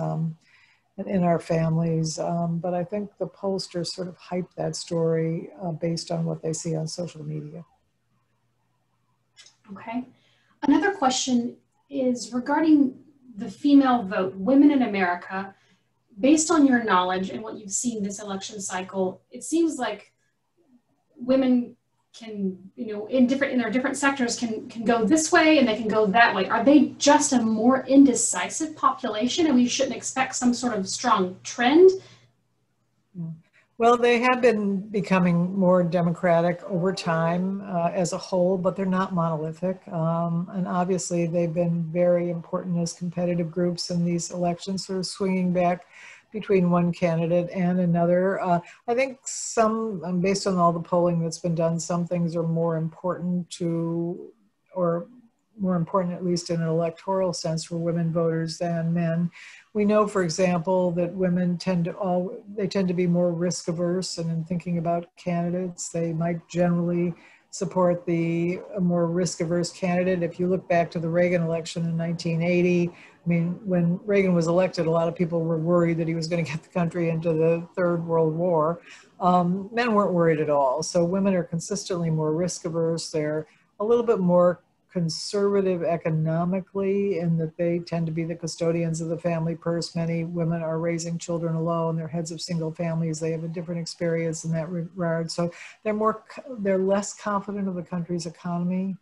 C: In our families, but I think the pollsters sort of hype that story based on what they see on social media.
A: Okay. Another question is regarding the female vote, women in America. Based on your knowledge and what you've seen this election cycle, it seems like women can, in their different sectors can go this way and they can go that way. Are they just a more indecisive population and we shouldn't expect some sort of strong trend?
C: Well, they have been becoming more democratic over time as a whole, but they're not monolithic. And obviously they've been very important as competitive groups in these elections, sort of swinging back between one candidate and another. I think based on all the polling that's been done, some things are more important or more important at least in an electoral sense for women voters than men. We know, for example, that women tend to be more risk averse, and in thinking about candidates, they might generally support a more risk averse candidate. If you look back to the Reagan election in 1980, I mean, when Reagan was elected, a lot of people were worried that he was going to get the country into the Third World War. Men weren't worried at all. So women are consistently more risk averse. They're a little bit more conservative economically in that they tend to be the custodians of the family purse. Many women are raising children alone. They're heads of single families. They have a different experience in that regard. So they're less confident of the country's economy.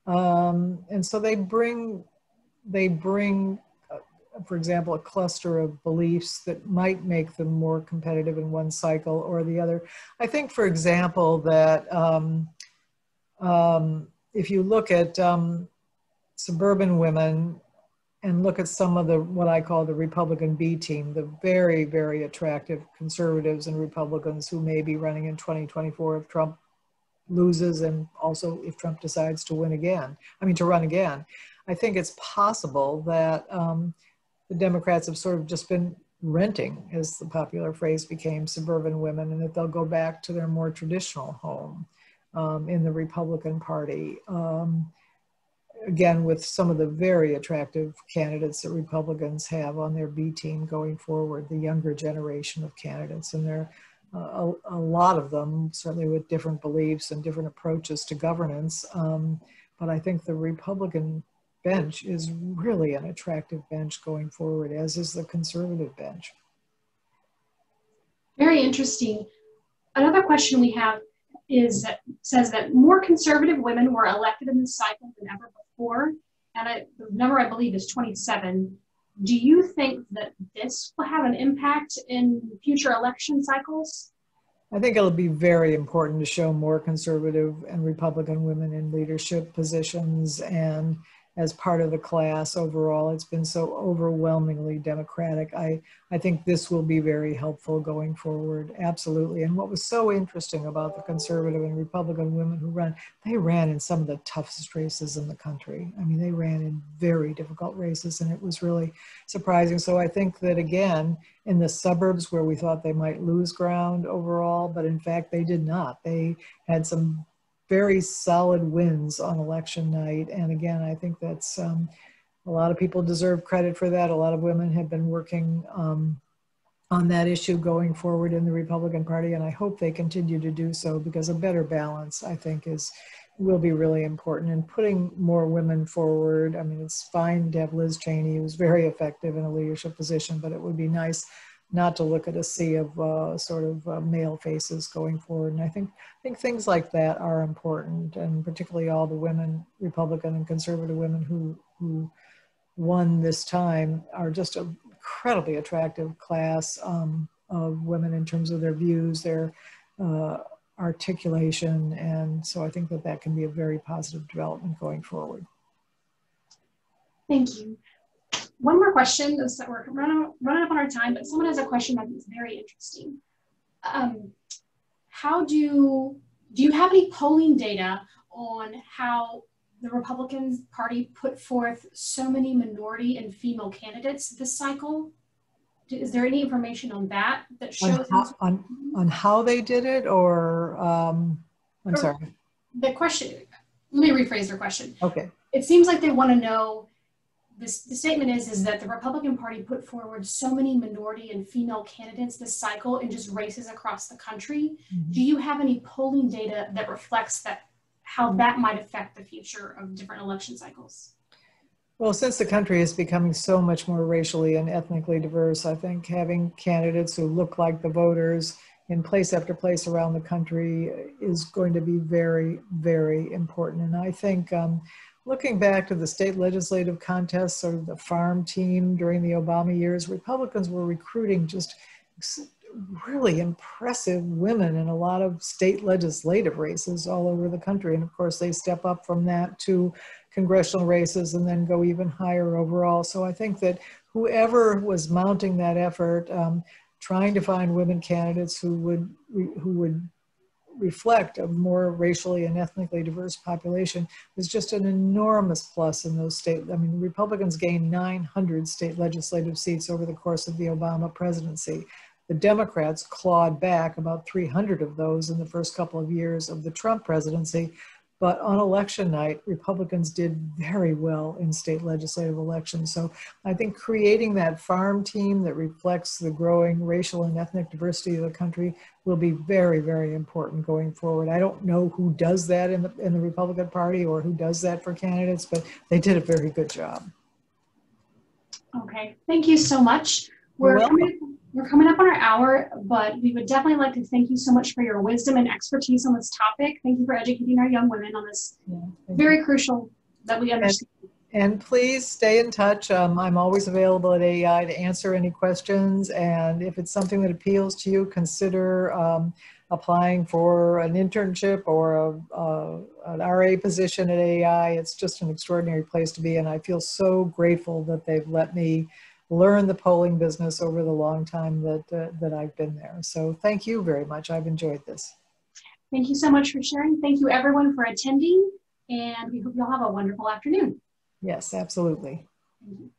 C: And so they bring, for example, a cluster of beliefs that might make them more competitive in one cycle or the other. I think, for example, that if you look at suburban women and look at some of what I call the Republican B team, the very, very attractive conservatives and Republicans who may be running in 2024 if Trump loses, and also if Trump decides to run again. I think it's possible that the Democrats have sort of just been renting, as the popular phrase became, suburban women, and that they'll go back to their more traditional home in the Republican Party. again, with some of the very attractive candidates that Republicans have on their B team going forward, the younger generation of candidates, and there are a lot of them, certainly with different beliefs and different approaches to governance. But I think the Republican bench is really an attractive bench going forward, as is the conservative bench.
A: Very interesting. Another question we have says that more conservative women were elected in this cycle than ever before, and the number I believe is 27. Do you think that this will have an impact in future election cycles?
C: I think it'll be very important to show more conservative and Republican women in leadership positions, and as part of the class overall. It's been so overwhelmingly Democratic. I think this will be very helpful going forward, absolutely. And what was so interesting about the conservative and Republican women who ran, they ran in some of the toughest races in the country. I mean, they ran in very difficult races, and it was really surprising. So I think that, again, in the suburbs where we thought they might lose ground overall, but in fact they did not. They had some very solid wins on election night. And again, I think that's, a lot of people deserve credit for that. A lot of women have been working on that issue going forward in the Republican Party, and I hope they continue to do so, because a better balance, I think, will be really important. And putting more women forward, I mean, it's fine to have Liz Cheney, who's very effective in a leadership position, but it would be nice not to look at a sea of male faces going forward. And I think things like that are important, and particularly all the women, Republican and conservative women who won this time are just an incredibly attractive class of women in terms of their views, their articulation. And so I think that can be a very positive development going forward.
A: Thank you. One more question. We're running up on our time, but someone has a question that is very interesting. Do you have any polling data on how the Republican Party put forth so many minority and female candidates this cycle? Is there any information on that shows
C: on how they did it, or I'm sorry?
A: The question, let me rephrase their question.
C: Okay.
A: It seems like they want to know, the statement is that the Republican Party put forward so many minority and female candidates this cycle in just races across the country. Mm-hmm. Do you have any polling data that reflects how that might affect the future of different election cycles?
C: Well, since the country is becoming so much more racially and ethnically diverse, I think having candidates who look like the voters in place after place around the country is going to be very, very important. And I think looking back to the state legislative contests, sort of the farm team during the Obama years, Republicans were recruiting just really impressive women in a lot of state legislative races all over the country. And of course, they step up from that to congressional races and then go even higher overall. So I think that whoever was mounting that effort, trying to find women candidates who would reflect a more racially and ethnically diverse population was just an enormous plus in those states. I mean, Republicans gained 900 state legislative seats over the course of the Obama presidency. The Democrats clawed back about 300 of those in the first couple of years of the Trump presidency. But on election night, Republicans did very well in state legislative elections. So I think creating that farm team that reflects the growing racial and ethnic diversity of the country will be very, very important going forward. I don't know who does that in the Republican Party or who does that for candidates, but they did a very good job.
A: Okay, thank you so much. We're coming up on our hour, but we would definitely like to thank you so much for your wisdom and expertise on this topic. Thank you for educating our young women on this very crucial that we understand.
C: And please stay in touch. I'm always available at AEI to answer any questions. And if it's something that appeals to you, consider applying for an internship or an RA position at AEI. It's just an extraordinary place to be. And I feel so grateful that they've let me learn the polling business over the long time that I've been there. So thank you very much. I've enjoyed this.
A: Thank you so much for sharing. Thank you everyone for attending, and we hope you'll have a wonderful afternoon.
C: Yes, absolutely.
A: Thank you.